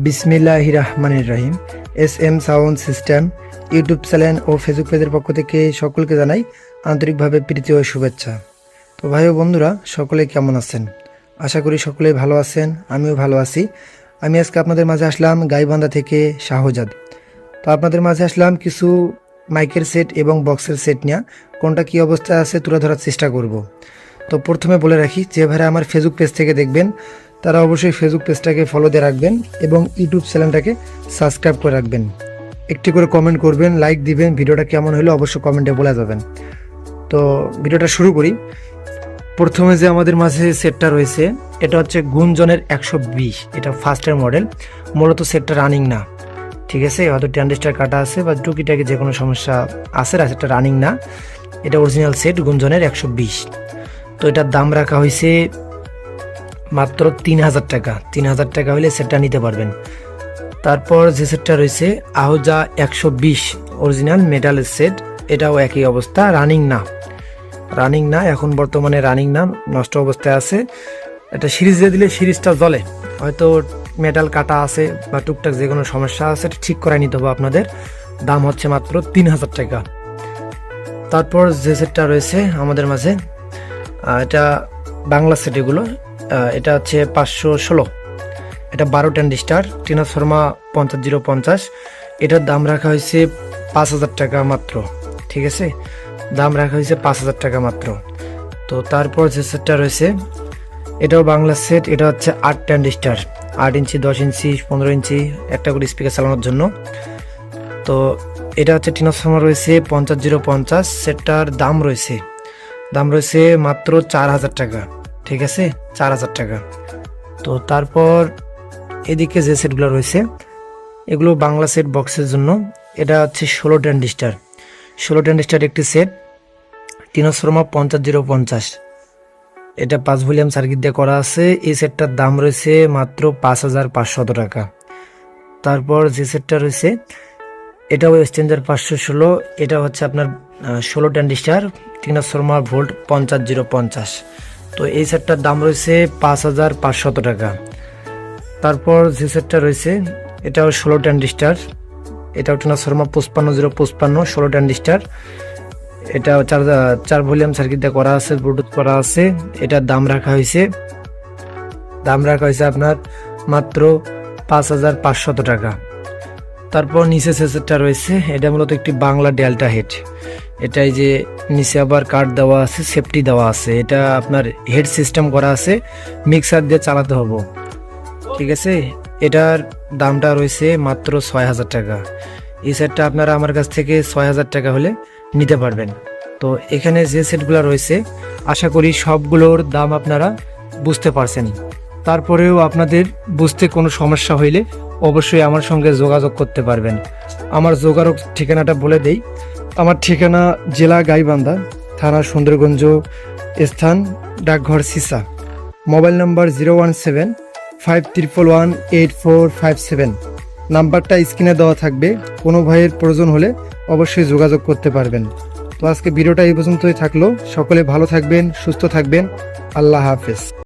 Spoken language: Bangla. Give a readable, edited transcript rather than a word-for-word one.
বিসমিল্লাহির রহমানির রহিম। SM sound system YouTube channel ও ফেসবুক পেজের পক্ষ থেকে সকলকে জানাই আন্তরিকভাবে প্রীতি ও শুভেচ্ছা। তো ভাই ও বন্ধুরা, সকলে কেমন আছেন? আশা করি সকলেই ভালো আছেন, আমিও ভালো আছি। আমি আজকে আপনাদের মাঝে আসলাম গাইবান্ধা থেকে শাহজাদ। তো আপনাদের মাঝে আসলাম কিছু মাইকের সেট এবং বক্সের সেট নিয়ে কোনটা কী অবস্থায় আছে তুলে ধরার চেষ্টা করব। তো প্রথমে বলে রাখি, যে ভাইরা আমার ফেসবুক পেজ থেকে দেখবেন তারা অবশ্যই ফেসবুক পেজটাকে ফলো দিয়ে রাখবেন এবং ইউটিউব চ্যানেলটাকে সাবস্ক্রাইব করে রাখবেন। একটি করে কমেন্ট করবেন, লাইক দিবেন। ভিডিওটা কেমন হলো অবশ্যই কমেন্টে বলে যাবেন। তো ভিডিওটা শুরু করি। প্রথমে যে আমাদের মাঝে সেটটা রয়েছে এটা হচ্ছে গুঞ্জনের 120। এটা ফার্স্টের মডেল, মূলত সেটটা রানিং না, ঠিক আছে? হয়তো ট্যান্ডিস্টার কাটা আছে বা টুকিটাকি যে কোনো সমস্যা আছে, সেটটা রানিং না। এটা অরিজিনাল সেট গুঞ্জনের 120। তো এটার দাম রাখা হয়েছে মাত্র 3000 টাকা। 3000 টাকা হলে সেটটা নিতে পারবেন। তারপর যে সেটটা রয়েছে আহুজা 120 অরিজিনাল মেটালের সেট, এটাও একই অবস্থা, রানিং না, এখন বর্তমানে রানিং না, নষ্ট অবস্থায় আছে। এটা সিরিজ দিয়ে দিলে সিরিজটা জ্বলে, হয়তো মেটাল কাটা আছে বা টুকটাক যে কোনো সমস্যা আছে, এটা ঠিক করাই নিতে হবে আপনাদের। দাম হচ্ছে মাত্র 3000 টাকা। তারপর যে সেটটা রয়েছে আমাদের মাঝে, এটা বাংলা সেট, এগুলো এটা হচ্ছে 516। এটা 12 ট্যান্ডিস্টার ট্রান্সফর্মা 50050। এটার দাম রাখা হয়েছে 5000 টাকা মাত্র, ঠিক আছে? দাম রাখা হয়েছে 5000 টাকা মাত্র। তো তারপর যে সেটটা রয়েছে এটাও বাংলা সেট, এটা হচ্ছে 8 ট্যান্ডিস্টার, 8 ইঞ্চি, 10 ইঞ্চি, 15 ইঞ্চি, একটা করে স্পিকার চালানোর জন্য। তো এটা হচ্ছে ট্রান্সফর্মার রয়েছে 50050। সেটটার দাম রয়েছে মাত্র 4000 টাকা, ঠিক আছে? 4000 টাকা। তো তারপর এদিকে যে সেটগুলো রয়েছে এগুলো বাংলা সেট বক্সের জন্য। এটা হচ্ছে 16 ট্যান্ডিস্টার একটি সেট, ট্রান্সফর্মার 50050। এটা 5 ভলিউম সার্কিট দিয়ে করা আছে। এই সেটটার দাম রয়েছে মাত্র 5500 টাকা। তারপর যে সেটটা রয়েছে এটাও এক্সচেঞ্জার 516। এটা হচ্ছে আপনার 16 ট্যান্ডিস্টার ট্রান্সফর্মার ভোল্ট 50050। তো এই সেটটার দাম রয়েছে 5500 টাকা। তারপর যে সেটটা রয়েছে এটাও 16 ট্যান্ডিস্টার, এটাও ট্রান্সফর্মার 55055, 16 ট্যান্ডিস্টার। এটাও 4 ভলিউম সার্কিট দিয়ে করা আছে, ব্লুটুথ করা আছে। এটার দাম রাখা হয়েছে আপনার মাত্র 5500 টাকা। তারপর নিচে যে সেটটা রয়েছে এটা মূলত একটি বাংলা ডেল্টা হেড। এটাই যে নিচে আবার কার্ড দেওয়া আছে, সেফটি দেওয়া আছে। এটা আপনার হেড সিস্টেম করা আছে, মিক্সার দিয়ে চালাতে হবে, ঠিক আছে? এটার দামটা রয়েছে মাত্র 6000 টাকা। এই সেটটা আপনারা আমার কাছ থেকে 6000 টাকা হলে নিতে পারবেন। তো এখানে যে সেটগুলো রয়েছে আশা করি সবগুলোর দাম আপনারা বুঝতে পারছেন। তারপরেও আপনাদের বুঝতে কোনো সমস্যা হইলে অবশ্যই আমার সঙ্গে যোগাযোগ করতে পারবেন। আমার যোগাযোগ ঠিকানাটা বলে দেই। আমার ঠিকানা জেলা গাইবান্ধা, থানা সুন্দরগঞ্জ, স্থান ডাকঘর সিসা। Mobile number 01751118457। নাম্বারটা স্ক্রিনে দেওয়া থাকবে। কোনো ভাইয়ের প্রয়োজন হলে অবশ্যই যোগাযোগ করতে পারবেন। তো আজকে ভিডিওটা এই পর্যন্তই থাকলো। সকলে ভালো থাকবেন, সুস্থ থাকবেন। আল্লাহ হাফেজ।